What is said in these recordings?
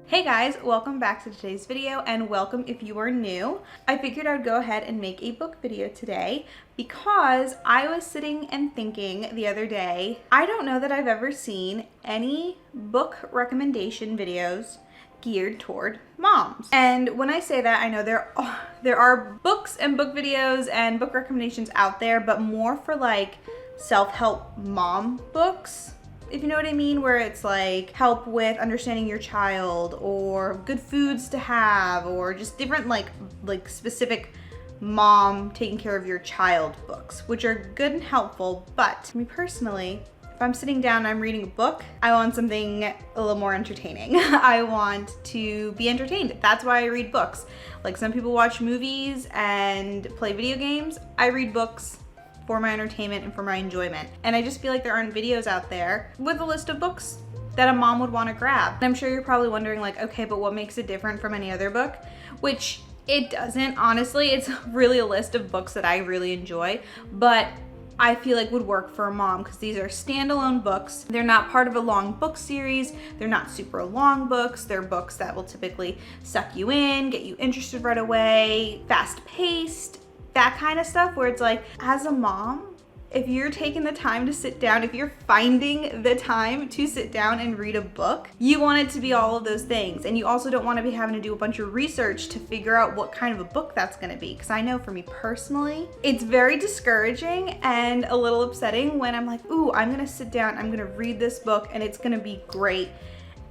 Hey guys, welcome back to today's video and welcome if you are new. I figured I'd go ahead and make a book video today because I was sitting and thinking the other day, I don't know that I've ever seen any book recommendation videos geared toward moms. And when I say that, I know there are books and book videos and book recommendations out there, but more for like self-help mom books. If you know what I mean, where it's like help with understanding your child or good foods to have or just different like specific mom taking care of your child books, which are good and helpful. But me personally, if I'm sitting down and I'm reading a book, I want something a little more entertaining. I want to be entertained. That's why I read books. Like some people watch movies and play video games. I read books for my entertainment and for my enjoyment. And I just feel like there aren't videos out there with a list of books that a mom would want to grab. And I'm sure you're probably wondering like, okay, but what makes it different from any other book? Which it doesn't, honestly. It's really a list of books that I really enjoy, but I feel like would work for a mom because these are standalone books. They're not part of a long book series. They're not super long books. They're books that will typically suck you in, get you interested right away, fast-paced, that kind of stuff where it's like, as a mom, if you're taking the time to sit down, if you're finding the time to sit down and read a book, you want it to be all of those things. And you also don't want to be having to do a bunch of research to figure out what kind of a book that's going to be. Because I know for me personally, it's very discouraging and a little upsetting when I'm like, ooh, I'm going to sit down, I'm going to read this book and it's going to be great.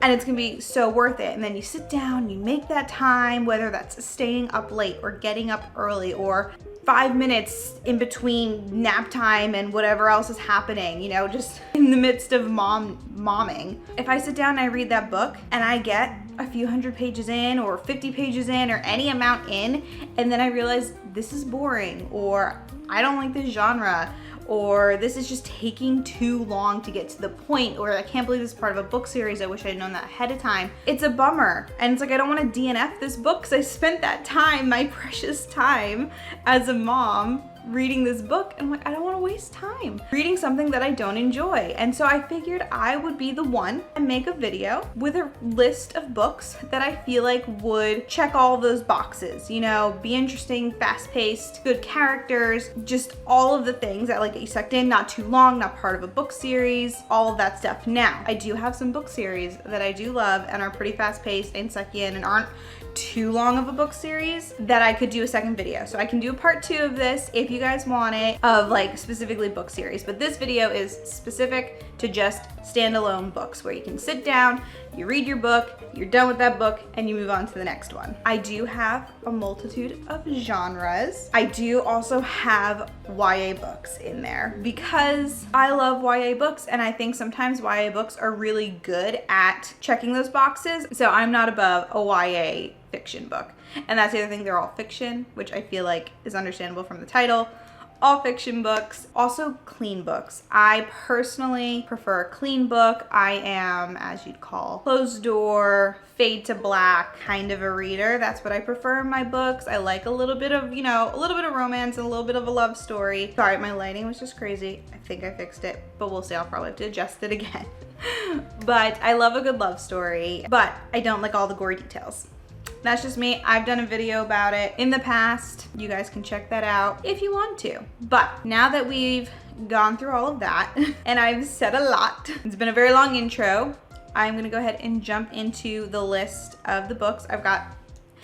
And it's gonna be so worth it. And then you sit down, you make that time, whether that's staying up late or getting up early or 5 minutes in between nap time and whatever else is happening, you know, just in the midst of momming. If I sit down and I read that book and I get a few hundred pages in or 50 pages in or any amount in, and then I realize this is boring or I don't like this genre, or this is just taking too long to get to the point, or I can't believe this is part of a book series, I wish I'd known that ahead of time. It's a bummer. And it's like, I don't want to DNF this book because I spent that time, my precious time as a mom, reading this book. And I'm like, I don't want to waste time reading something that I don't enjoy. And so I figured I would be the one and make a video with a list of books that I feel like would check all those boxes, you know, be interesting, fast-paced, good characters, just all of the things that like get you sucked in, not too long, not part of a book series, all of that stuff. Now, I do have some book series that I do love and are pretty fast-paced and suck you in and aren't too long of a book series that I could do a second video. So I can do a part 2 of this if you guys want it, of like specifically book series. But this video is specific to just standalone books where you can sit down, you read your book, you're done with that book, and you move on to the next one. I do have a multitude of genres. I do also have YA books in there because I love YA books and I think sometimes YA books are really good at checking those boxes. So I'm not above a YA fiction book. And that's the other thing, they're all fiction, which I feel like is understandable from the title. All fiction books, also clean books. I personally prefer a clean book. I am, as you'd call, closed door, fade to black kind of a reader. That's what I prefer in my books. I like a little bit of, you know, a little bit of romance and a little bit of a love story. Sorry, my lighting was just crazy. I think I fixed it, but we'll see. I'll probably have to adjust it again. But I love a good love story, but I don't like all the gory details. That's just me. I've done a video about it in the past. You guys can check that out if you want to. But now that we've gone through all of that and I've said a lot, it's been a very long intro, I'm gonna go ahead and jump into the list of the books. I've got,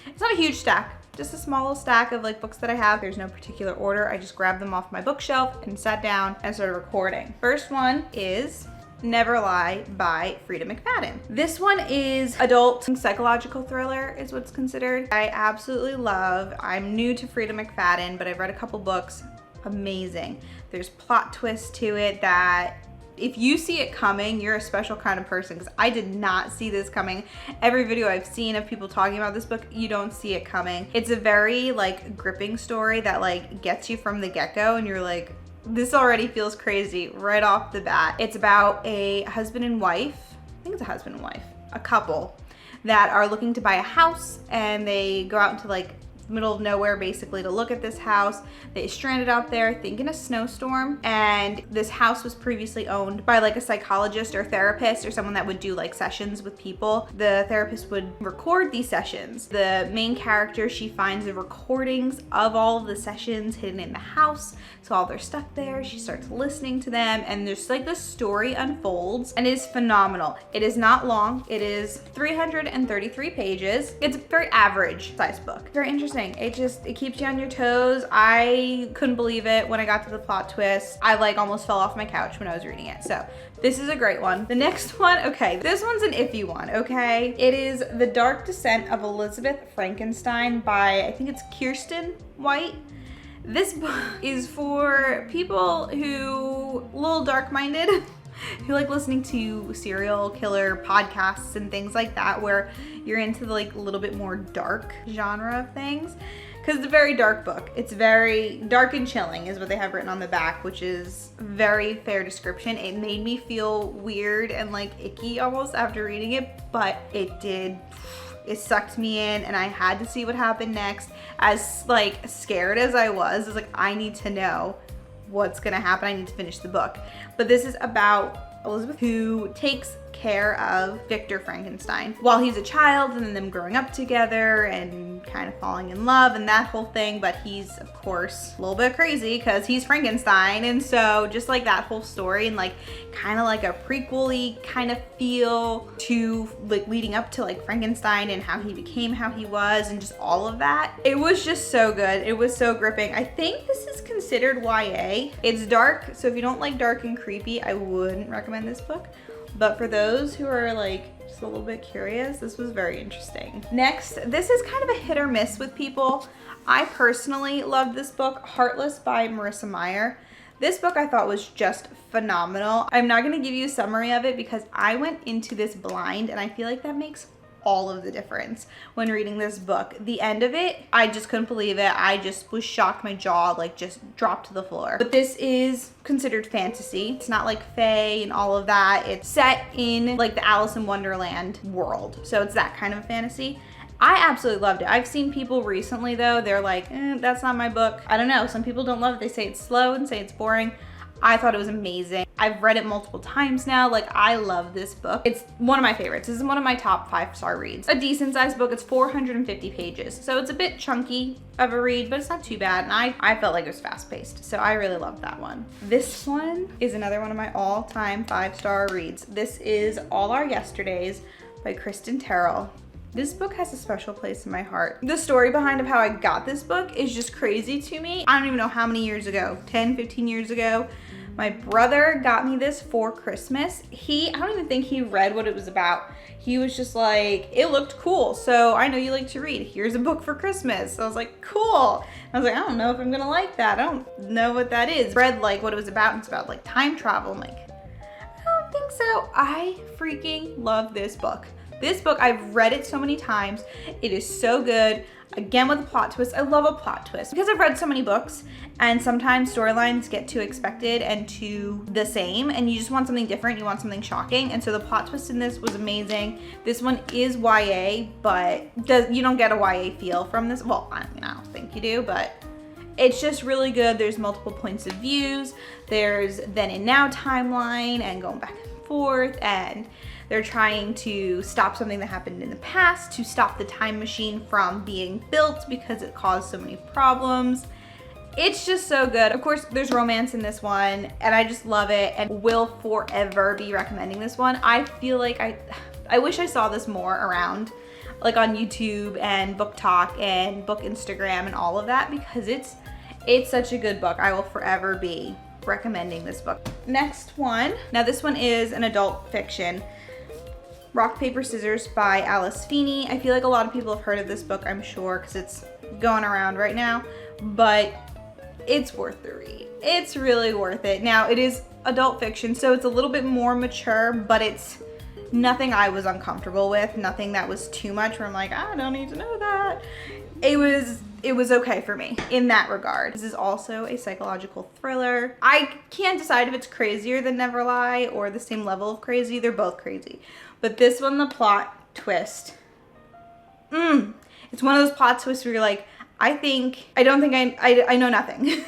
it's not a huge stack, just a small little stack of like books that I have. There's no particular order. I just grabbed them off my bookshelf and sat down and started recording. First one is Never Lie by Freida McFadden. This one is adult psychological thriller is what's considered. I absolutely love, I'm new to Freida McFadden, but I've read a couple books. Amazing. There's plot twists to it that if you see it coming, you're a special kind of person, because I did not see this coming. Every video I've seen of people talking about this book, you don't see it coming. It's a very like gripping story that like gets you from the get-go and you're like, this already feels crazy right off the bat. It's about a husband and wife, I think it's a husband and wife, a couple that are looking to buy a house, and they go out into like middle of nowhere basically to look at this house. They stranded out there, think in a snowstorm, and this house was previously owned by like a psychologist or therapist or someone that would do like sessions with people. The therapist would record these sessions. The main character, she finds the recordings of all of the sessions hidden in the house. So while they're stuck there, she starts listening to them, and there's like the story unfolds, and it is phenomenal. It is not long. It is 333 pages. It's a very average size book. Very interesting. It keeps you on your toes. I couldn't believe it when I got to the plot twist. I like almost fell off my couch when I was reading it. So this is a great one. The next one, okay, this one's an iffy one, okay? It is The Dark Descent of Elizabeth Frankenstein by, I think it's Kirsten White. This book is for people who, a little dark-minded, who like listening to serial killer podcasts and things like that, where you're into the like a little bit more dark genre of things. Because it's a very dark book. It's very dark and chilling is what they have written on the back, which is very fair description. It made me feel weird and like icky almost after reading it, but it did. It sucked me in, and I had to see what happened next. As like scared as I was like, I need to know what's gonna happen. I need to finish the book. But this is about Elizabeth, who takes care of Victor Frankenstein while he's a child, and then them growing up together and kind of falling in love and that whole thing. But he's of course a little bit crazy because he's Frankenstein, and so just like that whole story, and like kind of like a prequel-y kind of feel to like leading up to like Frankenstein and how he became how he was, and just all of that. It was just so good. It was so gripping. I think this is considered YA. It's dark, so if you don't like dark and creepy, I wouldn't recommend this book. But for those who are like just a little bit curious, this was very interesting. Next, this is kind of a hit or miss with people. I personally loved this book, Heartless by Marissa Meyer. This book I thought was just phenomenal. I'm not gonna give you a summary of it because I went into this blind, and I feel like that makes all of the difference when reading this book. The end of it, I just couldn't believe it. I just was shocked. My jaw like just dropped to the floor. But this is considered fantasy. It's not like fae and all of that. It's set in like the Alice in Wonderland world. So it's that kind of fantasy. I absolutely loved it. I've seen people recently though, they're like, that's not my book. I don't know. Some people don't love it. They say it's slow and say it's boring. I thought it was amazing. I've read it multiple times now. Like, I love this book. It's one of my favorites. This is one of my top 5-star reads. A decent sized book. It's 450 pages. So it's a bit chunky of a read, but it's not too bad. And I felt like it was fast paced. So I really loved that one. This one is another one of my all time 5-star reads. This is All Our Yesterdays by Kristen Terrell. This book has a special place in my heart. The story behind of how I got this book is just crazy to me. I don't even know how many years ago, 10, 15 years ago, my brother got me this for Christmas. I don't even think he read what it was about. He was just like, it looked cool. So I know you like to read. Here's a book for Christmas. So I was like, cool. I was like, I don't know if I'm gonna like that. I don't know what that is. Read like what it was about, and it's about like time travel. I'm like, I don't think so. I freaking love this book. This book, I've read it so many times. It is so good. Again, with a plot twist. I love a plot twist because I've read so many books, and sometimes storylines get too expected and too the same, and you just want something different. You want something shocking. And so the plot twist in this was amazing. This one is YA, but you don't get a YA feel from this. Well, I don't think you do, but it's just really good. There's multiple points of views. There's then and now timeline and going back and forth, and they're trying to stop something that happened in the past, to stop the time machine from being built because it caused so many problems. It's just so good. Of course, there's romance in this one, and I just love it and will forever be recommending this one. I feel like I wish I saw this more around, like on YouTube and Book Talk and Book Instagram and all of that, because it's such a good book. I will forever be recommending this book. Next one. Now this one is an adult fiction. Rock, Paper, Scissors by Alice Feeney. I feel like a lot of people have heard of this book, I'm sure, because it's going around right now, but it's worth the read. It's really worth it. Now, it is adult fiction, so it's a little bit more mature, but it's nothing I was uncomfortable with, nothing that was too much where I'm like, I don't need to know that. It was okay for me in that regard. This is also a psychological thriller. I can't decide if it's crazier than Neverlie or the same level of crazy. They're both crazy. But this one, the plot twist. It's one of those plot twists where you're like, I don't think I know nothing.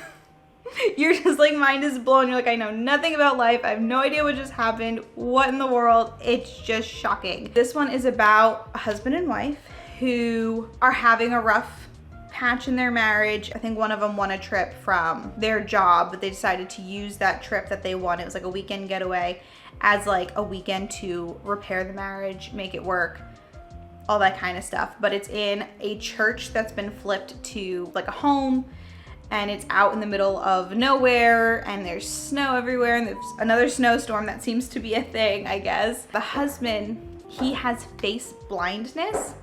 You're just like, mind is blown. You're like, I know nothing about life. I have no idea what just happened. What in the world? It's just shocking. This one is about a husband and wife who are having a rough patch in their marriage. I think one of them won a trip from their job, but they decided to use that trip that they won. It was like a weekend getaway as like a weekend to repair the marriage, make it work, all that kind of stuff. But it's in a church that's been flipped to like a home, and it's out in the middle of nowhere, and there's snow everywhere, and there's another snowstorm that seems to be a thing, I guess. The husband, he has face blindness.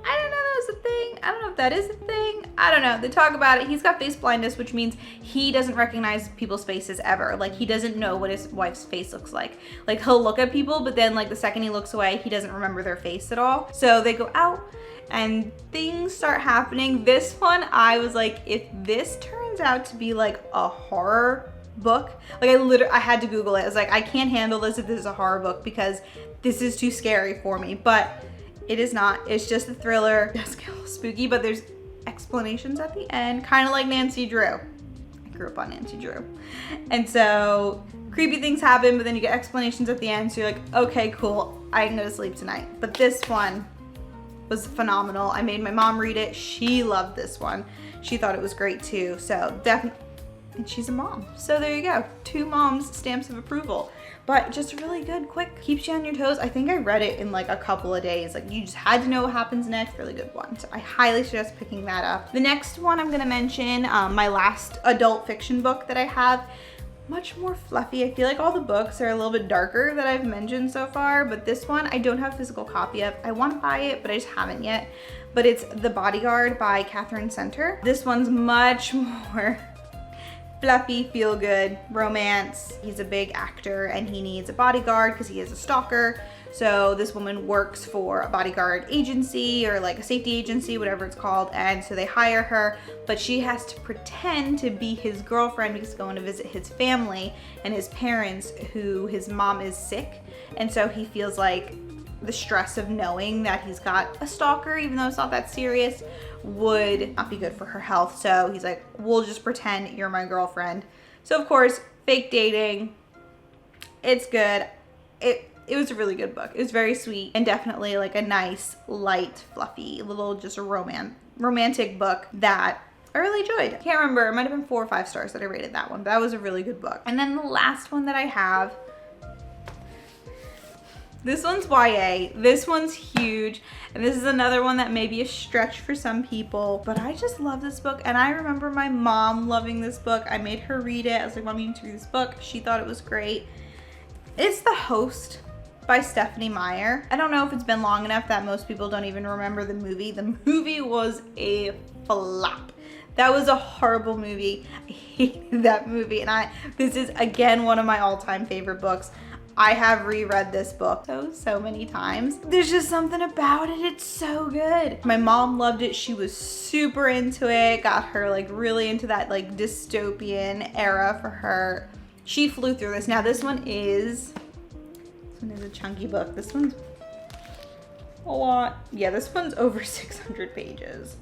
I don't know if that was a thing. I don't know if that is a thing. I don't know. They talk about it. He's got face blindness, which means he doesn't recognize people's faces ever. Like, he doesn't know what his wife's face looks like. Like, he'll look at people, but then like the second he looks away, he doesn't remember their face at all. So they go out and things start happening. This one, I was like, if this turns out to be like a horror book, like I had to Google it. I was like, I can't handle this if this is a horror book because this is too scary for me. But it is not. It's just a thriller. It does get a little spooky, but there's explanations at the end, kind of like Nancy Drew. I grew up on Nancy Drew. And so creepy things happen, but then you get explanations at the end. So you're like, okay, cool. I can go to sleep tonight. But this one was phenomenal. I made my mom read it. She loved this one. She thought it was great too. So definitely, and she's a mom. So there you go. 2 moms stamps of approval. But just really good, quick, keeps you on your toes. I think I read it in like a couple of days. Like, you just had to know what happens next. Really good one. So I highly suggest picking that up. The next one I'm gonna mention, my last adult fiction book that I have, much more fluffy. I feel like all the books are a little bit darker that I've mentioned so far, but this one I don't have a physical copy of. I want to buy it, but I just haven't yet. But it's The Bodyguard by Catherine Center. This one's much more fluffy, feel good, romance. He's a big actor and he needs a bodyguard because he is a stalker. So this woman works for a bodyguard agency or like a safety agency, whatever it's called. And so they hire her, but she has to pretend to be his girlfriend because he's going to visit his family and his parents, who his mom is sick. And so he feels like the stress of knowing that he's got a stalker, even though it's not that serious, would not be good for her health. So he's like, we'll just pretend you're my girlfriend. So of course, fake dating. It's good. It was a really good book. It was very sweet and definitely like a nice, light, fluffy, little just a romantic book that I really enjoyed. I can't remember. It might have been 4 or 5 stars that I rated that one. But that was a really good book. And then the last one that I have, this one's YA. This one's huge. And this is another one that may be a stretch for some people, but I just love this book. And I remember my mom loving this book. I made her read it. I was like, Mom, you need to read this book. She thought it was great. It's The Host by Stephanie Meyer. I don't know if it's been long enough that most people don't even remember the movie. The movie was a flop. That was a horrible movie. I hated that movie. And this is again one of my all-time favorite books. I have reread this book so many times. There's just something about it. It's so good. My mom loved it. She was super into it. Got her like really into that like dystopian era for her. She flew through this. Now this one is a chunky book. This one's a lot. Yeah, this one's over 600 pages.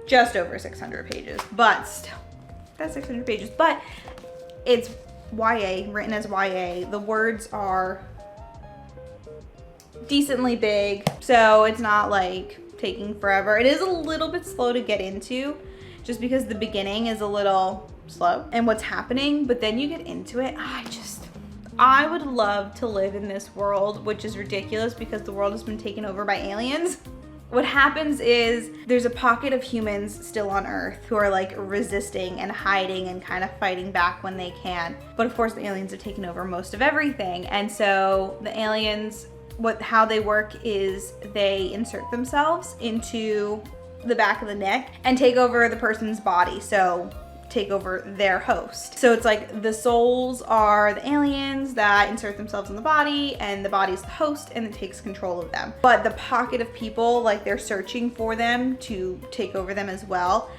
Just over 600 pages, but still, that's 600 pages. But it's YA, written as YA. The words are decently big, so it's not like taking forever. It is a little bit slow to get into, just because the beginning is a little slow and what's happening, but then you get into it. I would love to live in this world, which is ridiculous because the world has been taken over by aliens. What happens is there's a pocket of humans still on Earth who are like resisting and hiding and kind of fighting back when they can. But of course the aliens have taken over most of everything. And so the aliens, how they work is they insert themselves into the back of the neck and take over the person's body. So take over their host. So it's like the souls are the aliens that insert themselves in the body, and the body's the host, and it takes control of them. But the pocket of people, like they're searching for them to take over them as well.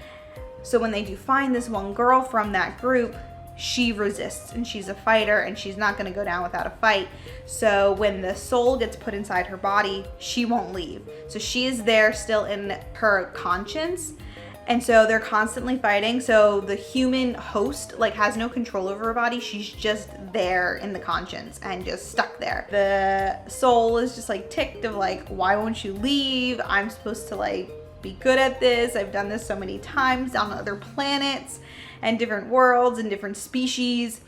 So when they do find this one girl from that group, she resists and she's a fighter and she's not going to go down without a fight. So when the soul gets put inside her body, she won't leave. So she is there still in her conscience. And so they're constantly fighting. So the human host like has no control over her body. She's just there in the conscience and just stuck there. The soul is just like ticked of like, why won't you leave? I'm supposed to like be good at this. I've done this so many times on other planets and different worlds and different species.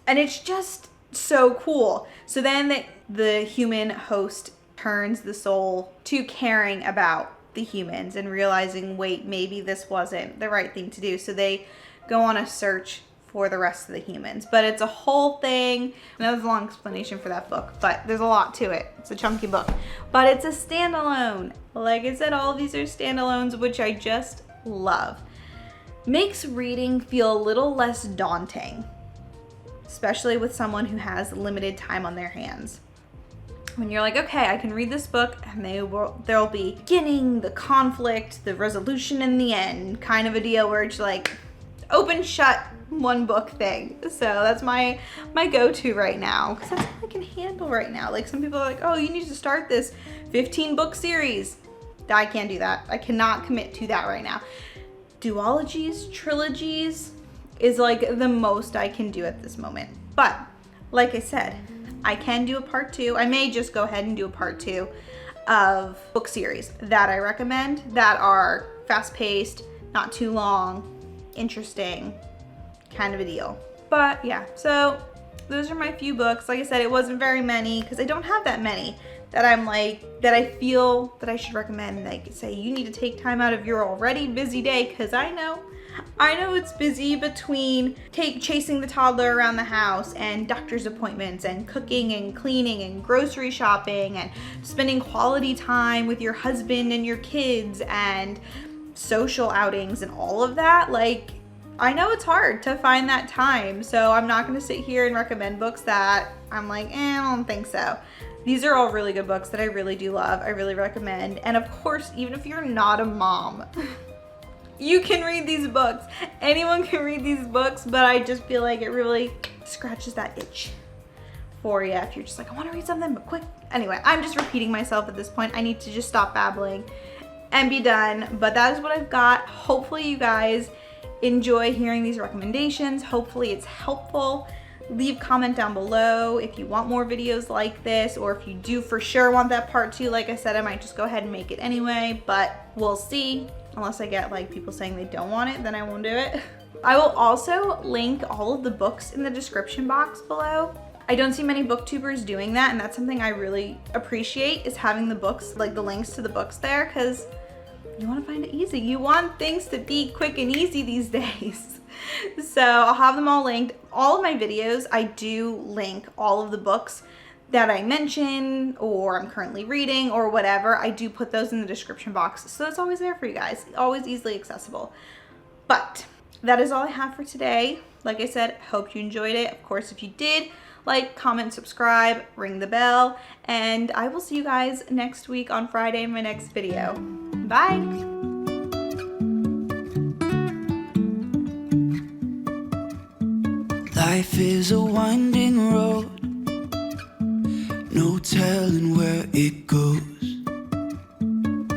And it's just so cool. So then the human host turns the soul to caring about the humans and realizing, wait, maybe this wasn't the right thing to do. So they go on a search for the rest of the humans. But it's a whole thing. And that was a long explanation for that book, but there's a lot to it. It's a chunky book, but it's a standalone. Like I said, all of these are standalones, which I just love. Makes reading feel a little less daunting, especially with someone who has limited time on their hands. When you're like, okay, I can read this book and there'll be beginning, the conflict, the resolution in the end, kind of a deal where it's like open, shut, one book thing. So that's my go-to right now, because that's all I can handle right now. Like some people are like, oh, you need to start this 15 book series. I can't do that. I cannot commit to that right now. Duologies, trilogies is like the most I can do at this moment. But like I said, I can do a part 2. I may just go ahead and do a part 2 of book series that I recommend that are fast-paced, not too long, interesting, kind of a deal. But yeah, so those are my few books. Like I said, it wasn't very many because I don't have that many that I'm like, that I feel that I should recommend. Like say, you need to take time out of your already busy day, because I know it's busy between chasing the toddler around the house and doctor's appointments and cooking and cleaning and grocery shopping and spending quality time with your husband and your kids and social outings and all of that. Like, I know it's hard to find that time, so I'm not gonna sit here and recommend books that I'm like, I don't think so. These are all really good books that I really do love. I really recommend. And of course, even if you're not a mom, you can read these books. Anyone can read these books, but I just feel like it really scratches that itch for you if you're just like, I want to read something, but quick. Anyway, I'm just repeating myself at this point. I need to just stop babbling and be done. But that is what I've got. Hopefully you guys enjoy hearing these recommendations. Hopefully it's helpful. Leave a comment down below if you want more videos like this, or if you do for sure want that part 2. Like I said, I might just go ahead and make it anyway, but we'll see. Unless I get like people saying they don't want it, then I won't do it. I will also link all of the books in the description box below. I don't see many booktubers doing that, and that's something I really appreciate, is having the books, like the links to the books there, because you want to find it easy. You want things to be quick and easy these days. So I'll have them all linked. All of my videos, I do link all of the books that I mention or I'm currently reading or whatever. I do put those in the description box, so it's always there for you guys, always easily accessible. But that is all I have for today. Like I said, hope you enjoyed it. Of course, if you did, like, comment, subscribe, ring the bell, and I will see you guys next week on Friday in my next video. Bye. Life is a winding road, no telling where it goes.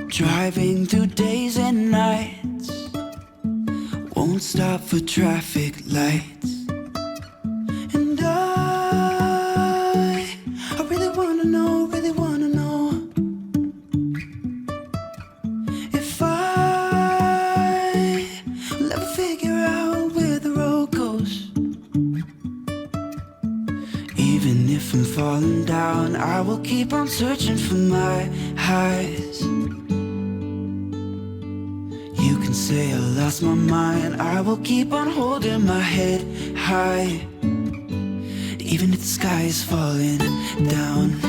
Driving through days and nights, won't stop for traffic lights. And I really wanna know, if I will ever figure out where the road goes. Even if I'm falling down, I will keep on searching for my highs. You can say I lost my mind, I will keep on holding my head high. Even if the sky is falling down.